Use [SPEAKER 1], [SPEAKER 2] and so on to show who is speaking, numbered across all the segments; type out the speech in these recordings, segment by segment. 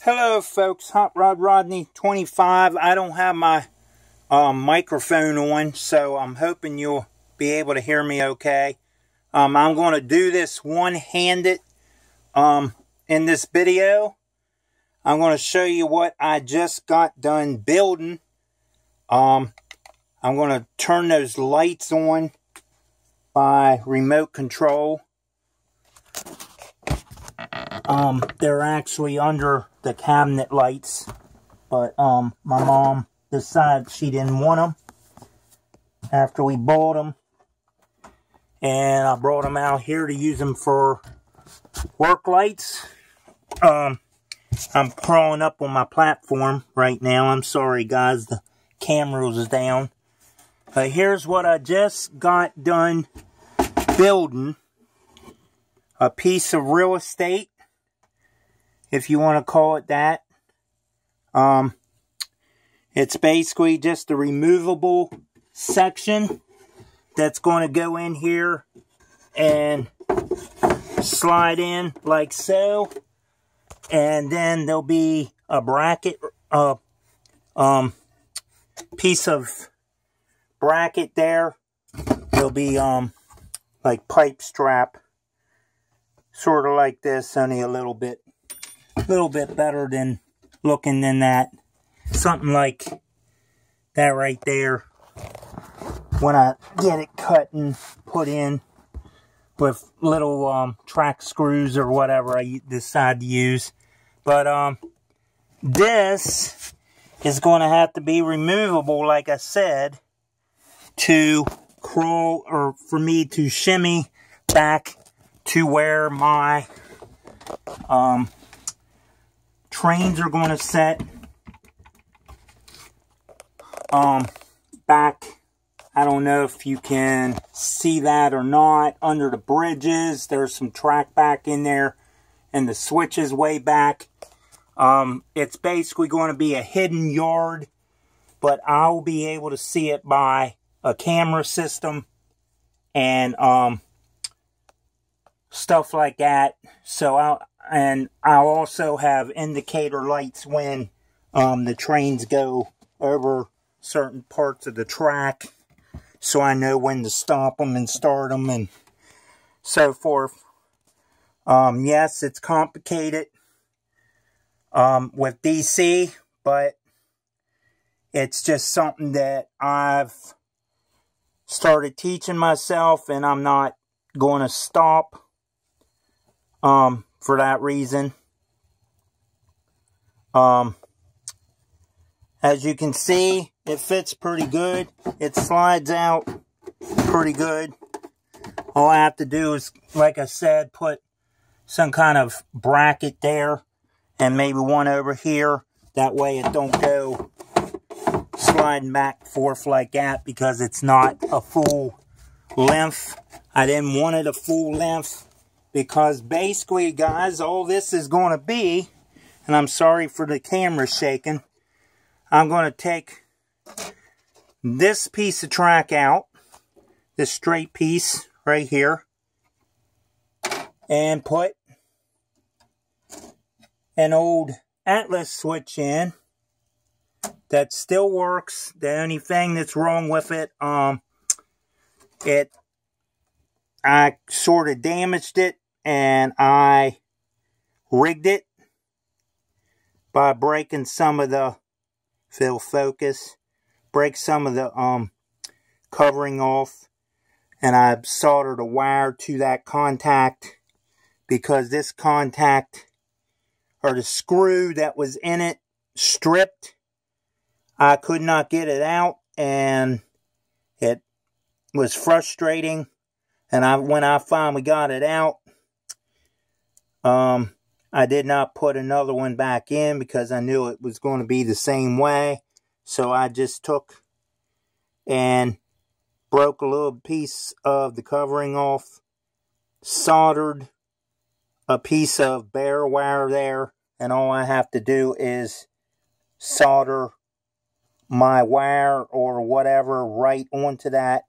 [SPEAKER 1] Hello folks, Hot Rod Rodney 25. I don't have my microphone on, so I'm hoping you'll be able to hear me okay. I'm going to do this one-handed in this video. I'm going to show you what I just got done building. I'm going to turn those lights on by remote control. They're actually under the cabinet lights, but my mom decided she didn't want them after we bought them, and I brought them out here to use them for work lights. I'm crawling up on my platform right now. I'm sorry guys, the camera was down. Here's what I just got done building. A piece of real estate, if you want to call it that. It's basically just a removable section that's going to go in here and slide in like so, and then there'll be a bracket, piece of bracket there. There'll be like pipe strap, sort of like this, only a little bit better than looking than that. Something like that right there. When I get it cut and put in with little track screws or whatever I decide to use. But this is going to have to be removable, like I said, to crawl, or for me to shimmy back to where my trains are going to set. Back, I don't know if you can see that or not, under the bridges there's some track back in there, and the switch is way back. It's basically going to be a hidden yard, but I'll be able to see it by a camera system and stuff like that. So I'll also have indicator lights when the trains go over certain parts of the track, so I know when to stop them and start them and so forth. Yes, it's complicated with DC, but it's just something that I've started teaching myself, and I'm not going to stop for that reason. As you can see, it fits pretty good. It slides out pretty good. All I have to do is, like I said, put some kind of bracket there and maybe one over here. That way it don't go sliding back and forth like that, because it's not a full length. I didn't want it a full length because basically, guys, all this is going to be, and I'm sorry for the camera shaking, I'm going to take this piece of track out, this straight piece right here, and put an old Atlas switch in that still works. The only thing that's wrong with it, I sort of damaged it, and I rigged it by breaking some of the break some of the covering off, and I soldered a wire to that contact, because this contact, or the screw that was in it, stripped. I could not get it out, and it was frustrating. And when I finally got it out, I did not put another one back in because I knew it was going to be the same way. So I just took and broke a little piece of the covering off, soldered a piece of bare wire there, and all I have to do is solder my wire or whatever right onto that,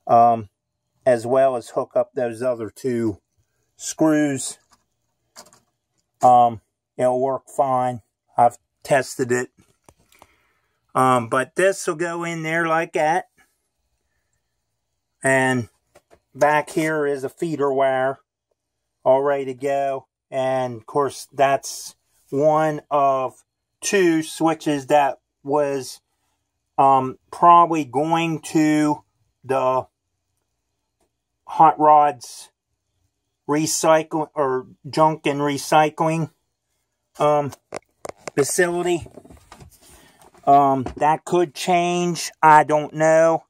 [SPEAKER 1] as well as hook up those other two screws. It'll work fine. I've tested it. But this will go in there like that. And back here is a feeder wire all ready to go. And of course, that's one of two switches that was probably going to the hot rods recycle or junk and recycling facility. That could change. I don't know.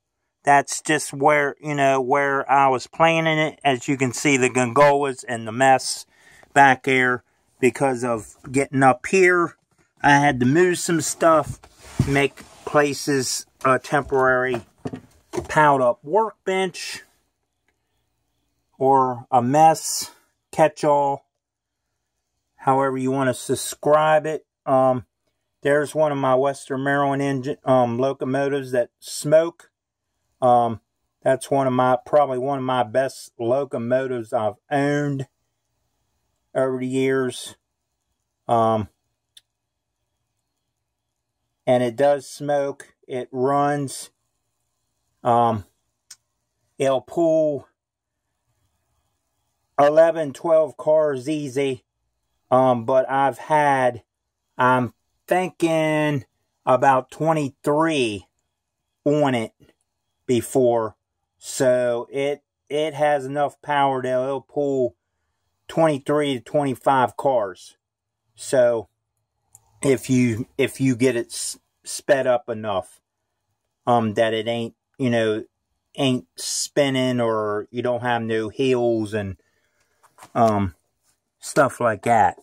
[SPEAKER 1] That's just where, where I was planning it. As you can see, the gondolas and the mess back there because of getting up here. I had to move some stuff, make places a temporary piled up workbench or a mess catch-all, however you want to describe it. There's one of my Western Maryland engine locomotives that smoke. That's probably one of my best locomotives I've owned over the years. And it does smoke. It runs. It'll pull 11, 12 cars easy. But I'm thinking about 23 on it before. So it has enough power that it'll pull 23 to 25 cars. So if you get it sped up enough, that it ain't, ain't spinning, or you don't have no heels and stuff like that.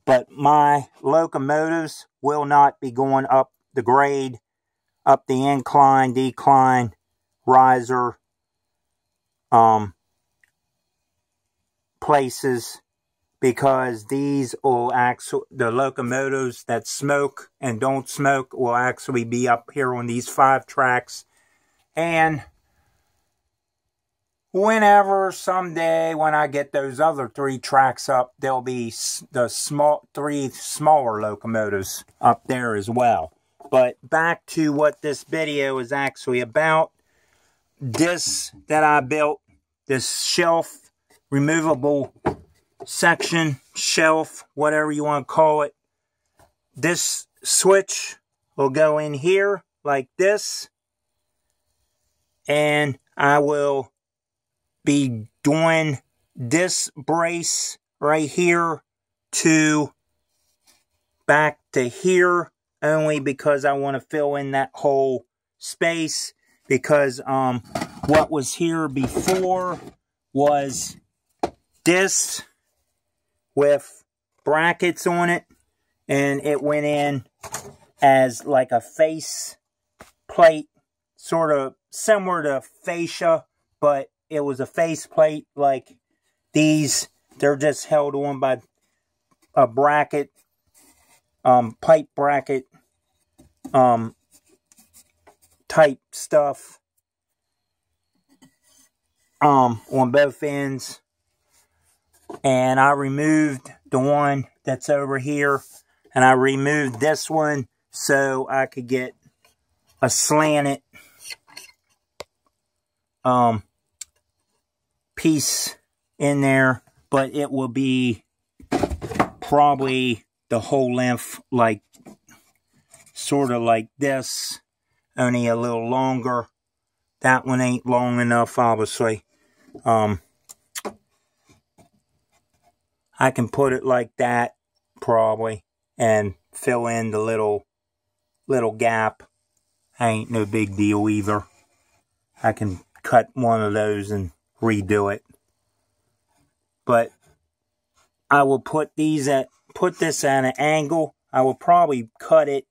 [SPEAKER 1] But my locomotives will not be going up the grade, up the incline, decline, riser, places, because these will the locomotives that smoke and don't smoke will actually be up here on these 5 tracks. And whenever, someday, when I get those other 3 tracks up, there'll be the 3 smaller locomotives up there as well. But back to what this video is actually about. This that I built, this shelf, removable section, shelf, whatever you want to call it. This switch will go in here like this. And I will be doing this brace right here to back to here, only because I want to fill in that whole space, because what was here before was this with brackets on it, and it went in as like a face plate, sort of similar to fascia, but it was a face plate like these. They're just held on by a bracket, pipe bracket, type stuff, on both ends. And I removed the one that's over here, and I removed this one so I could get a slanted piece in there, but it will be probably the whole length, like sort of like this, only a little longer. That one ain't long enough, obviously. I can put it like that probably and fill in the little gap. Ain't no big deal either. I can cut one of those and redo it. But I will put this at an angle. I will probably cut it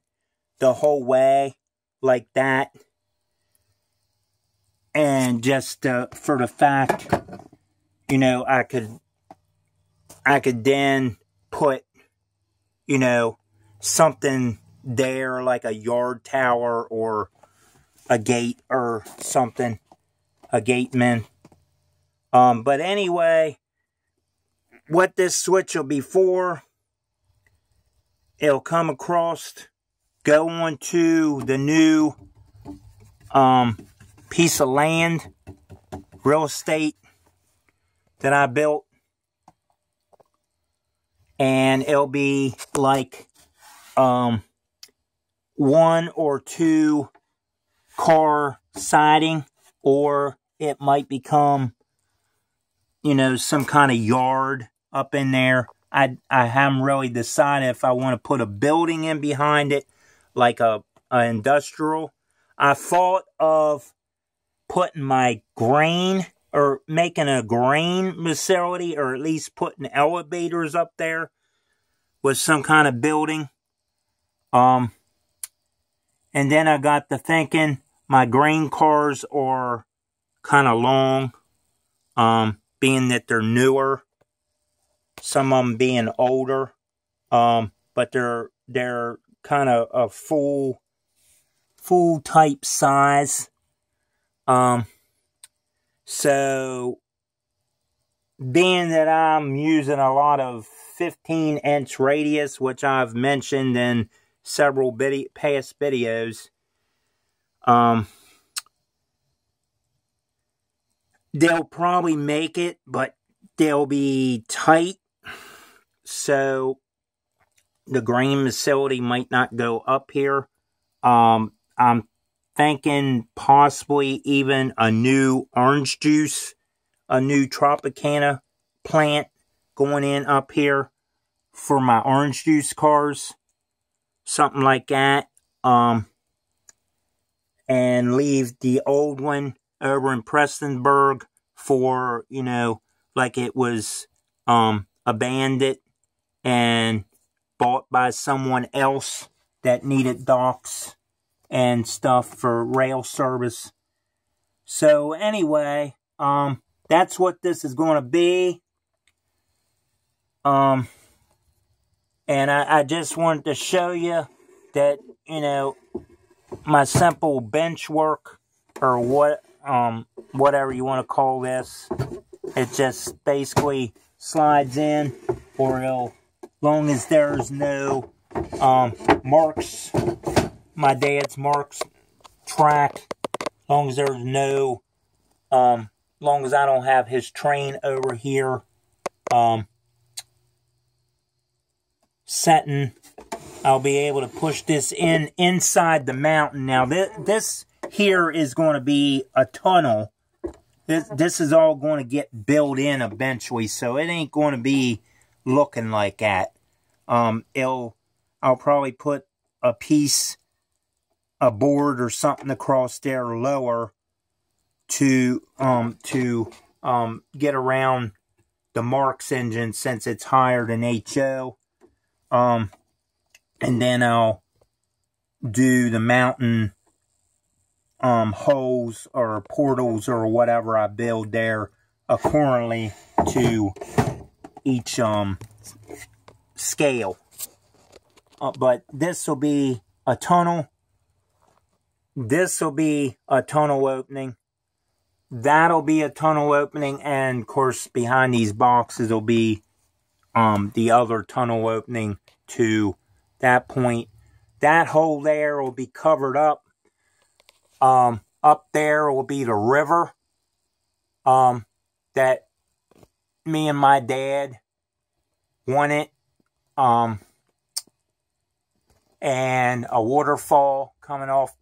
[SPEAKER 1] the whole way like that. And just for the fact, I could then put, something there like a yard tower or a gate or something, a gateman. But anyway, what this switch will be for it'll come across, go on to the new piece of land, real estate that I built. And it'll be like 1 or 2 car siding, or it might become, you know, some kind of yard up in there. I haven't really decided if I want to put a building in behind it, like a industrial. I thought of putting my grain, or making a grain facility, or at least putting elevators up there with some kind of building. And then I got to thinking, my grain cars are kind of long, being that they're newer. Some of them being older, but they're kind of a full type size. So being that I'm using a lot of 15-inch radius, which I've mentioned in several past videos, they'll probably make it, but they'll be tight. So the grain facility might not go up here. I'm thinking possibly even a new orange juice, a new Tropicana plant going in up here for my orange juice cars. Something like that. And leave the old one over in Prestonsburg for, you know, like it was abandoned and bought by someone else that needed docks and stuff for rail service. So anyway, that's what this is going to be. And I just wanted to show you that, you know, my simple bench work, or whatever you want to call this, it just basically slides in, or it'll, long as there's no marks, my dad's marks track, long as there's no, long as I don't have his train over here setting, I'll be able to push this inside the mountain. Now this here is going to be a tunnel. This is all going to get built in eventually, so it ain't going to be looking like that. I'll probably put a board or something across there lower to get around the Marks engine, since it's higher than HO. And then I'll do the mountain holes or portals or whatever I build there accordingly to each scale. But this will be a tunnel. This will be a tunnel opening. That'll be a tunnel opening, and of course behind these boxes will be the other tunnel opening to that point. That hole there will be covered up. Up there will be the river that me and my dad wanted, and a waterfall coming off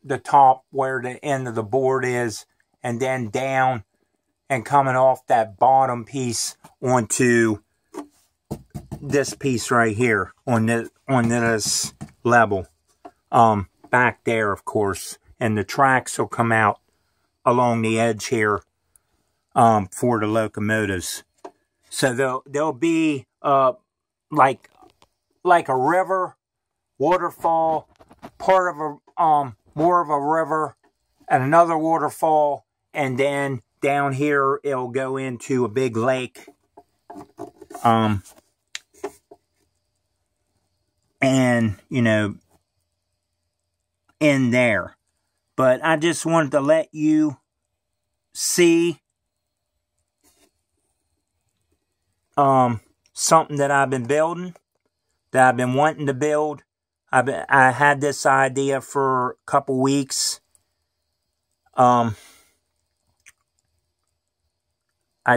[SPEAKER 1] the top where the end of the board is, and then down and coming off that bottom piece onto this piece right here on this level, back there, of course, and the tracks will come out along the edge here for the locomotives. So there'll be like a river, waterfall, part of a more of a river, and another waterfall, and then down here it'll go into a big lake. And, you know, in there. But I just wanted to let you see something that I've been building. that I've been wanting to build. I had this idea for a couple weeks. I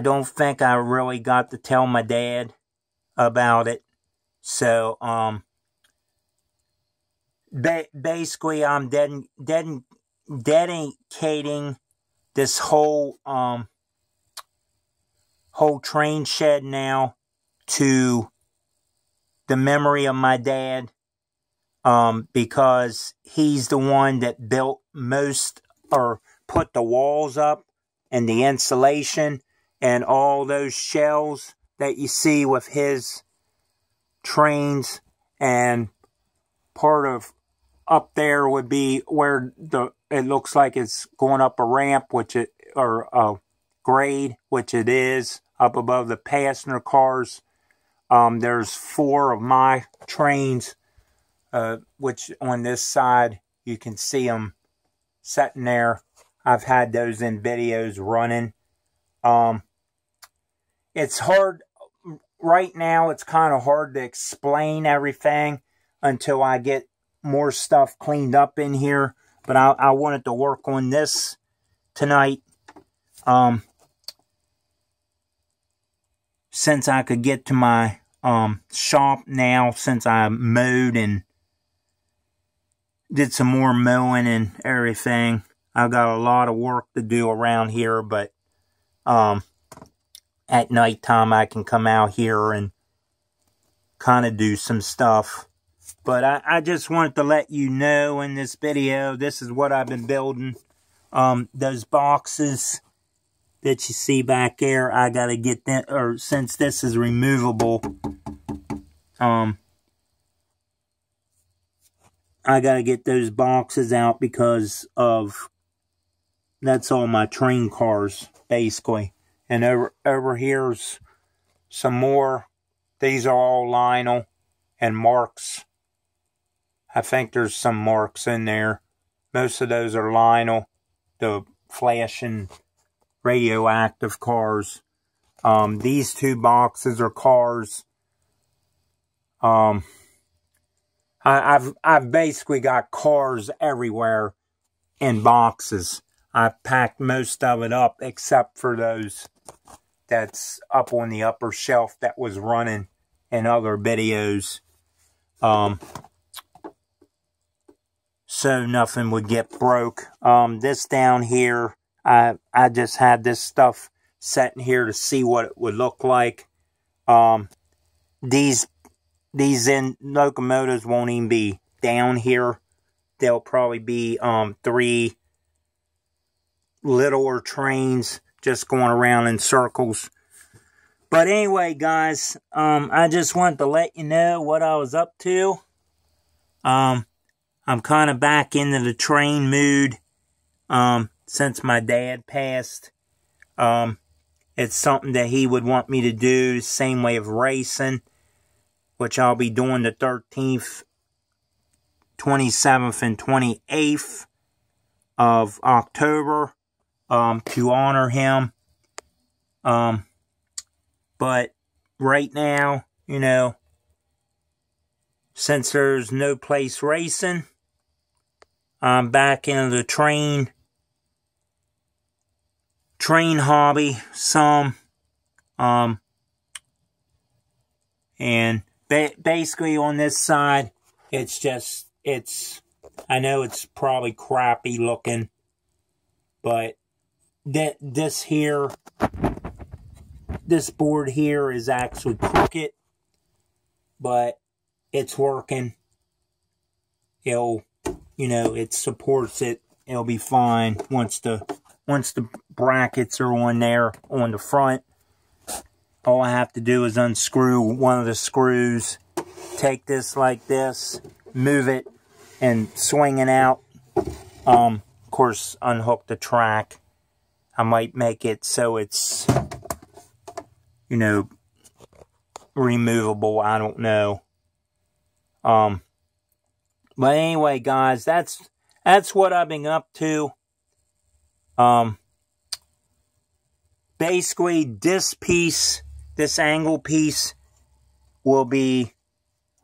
[SPEAKER 1] don't think I really got to tell my dad about it. So, basically, I'm dedicating this whole train shed now to the memory of my dad, because he's the one that built most, or put the walls up and the insulation and all those shells that you see with his trains. And part of up there would be where it looks like it's going up a ramp, or a grade, which it is, up above the passenger cars. There's 4 of my trains, which on this side you can see them sitting there. I've had those in videos running. It's hard right now. It's kind of hard to explain everything until I get more stuff cleaned up in here. But I wanted to work on this tonight. Since I could get to my shop now, since I mowed and did some more mowing and everything. I've got a lot of work to do around here, but at nighttime I can come out here and kind of do some stuff. But I just wanted to let you know in this video, this is what I've been building. Those boxes that you see back there, I gotta get them, or since this is removable, I gotta get those boxes out because of, that's all my train cars, basically. And over here's some more. These are all Lionel and marks. I think there's some marks in there. Most of those are Lionel, the flashing radioactive cars. These 2 boxes are cars. I've basically got cars everywhere in boxes. I've packed most of it up except for those that's up on the upper shelf that was running in other videos. So nothing would get broke. This down here, I just had this stuff set in here to see what it would look like. These locomotives won't even be down here. They'll probably be 3 littler trains just going around in circles. But anyway, guys, I just wanted to let you know what I was up to. I'm kind of back into the train mood since my dad passed. It's something that he would want me to do, same way of racing, which I'll be doing the 13th, 27th, and 28th of October to honor him. But right now, you know, since there's no place racing, I'm back into the train hobby some. And basically on this side, I know it's probably crappy looking, but this board here is actually crooked, but it's working. It supports it. It'll be fine once the brackets are on there on the front. All I have to do is unscrew one of the screws, take this like this, move it, and swing it out. Of course, unhook the track. I might make it so it's, removable. I don't know. But anyway, guys, that's what I've been up to. Basically, this angle piece will be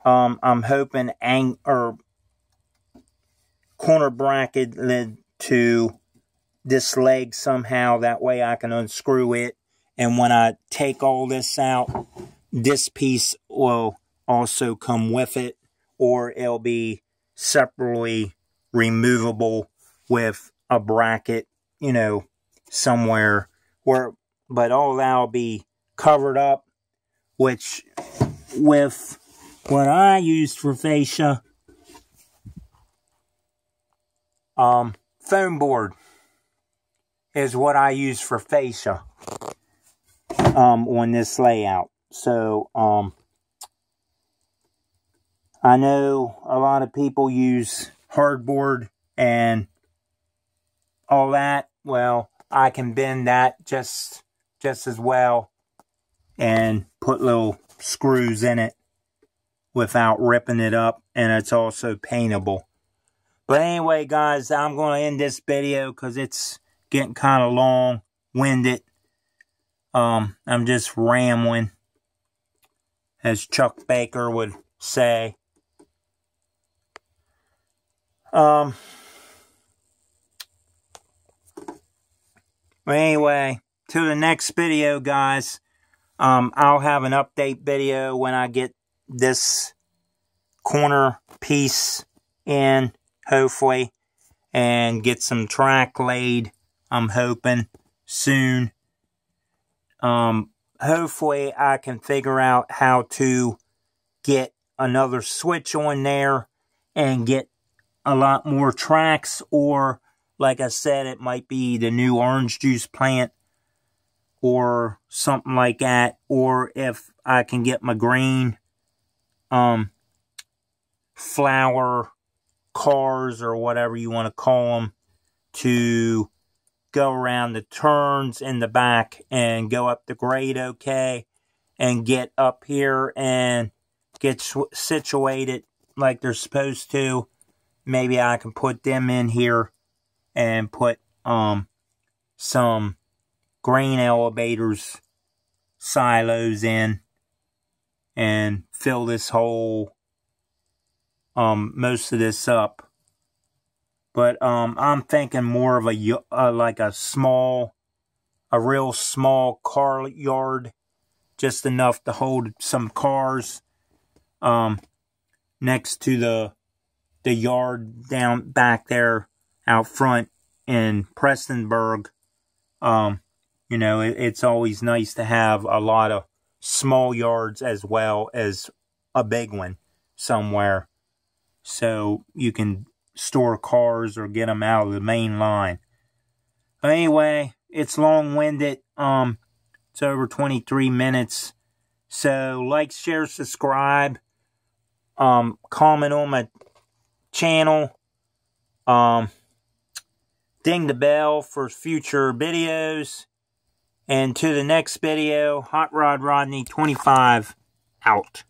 [SPEAKER 1] I'm hoping corner bracket led to this leg somehow. That way I can unscrew it. And when I take all this out, this piece will also come with it. Or it'll be separately removable with a bracket, you know, somewhere. But all that will be covered up, which with what I used for fascia, foam board is what I use for fascia on this layout. So I know a lot of people use hardboard and all that. Well, I can bend that just as well and put little screws in it without ripping it up, and it's also paintable. But anyway, guys, I'm going to end this video because it's getting kind of long-winded. I'm just rambling, as Chuck Baker would say. But anyway, to the next video, guys. I'll have an update video when I get this corner piece in, hopefully, and get some track laid, I'm hoping, soon. Hopefully I can figure out how to get another switch on there and get a lot more tracks, or like I said, it might be the new orange juice plant or something like that, or if I can get my green flower cars or whatever you want to call them to go around the turns in the back and go up the grade okay, and get up here and get situated like they're supposed to. Maybe I can put them in here and put some grain elevators silos in and fill this whole most of this up. But I'm thinking more of like a real small car yard, just enough to hold some cars next to the yard down back there out front in Prestonburg. You know, it's always nice to have a lot of small yards as well as a big one somewhere, so you can store cars or get them out of the main line. But anyway, it's long-winded. It's over 23 minutes. So like, share, subscribe, comment on my channel, ding the bell for future videos. And to the next video, Hot Rod Rodney 25 out.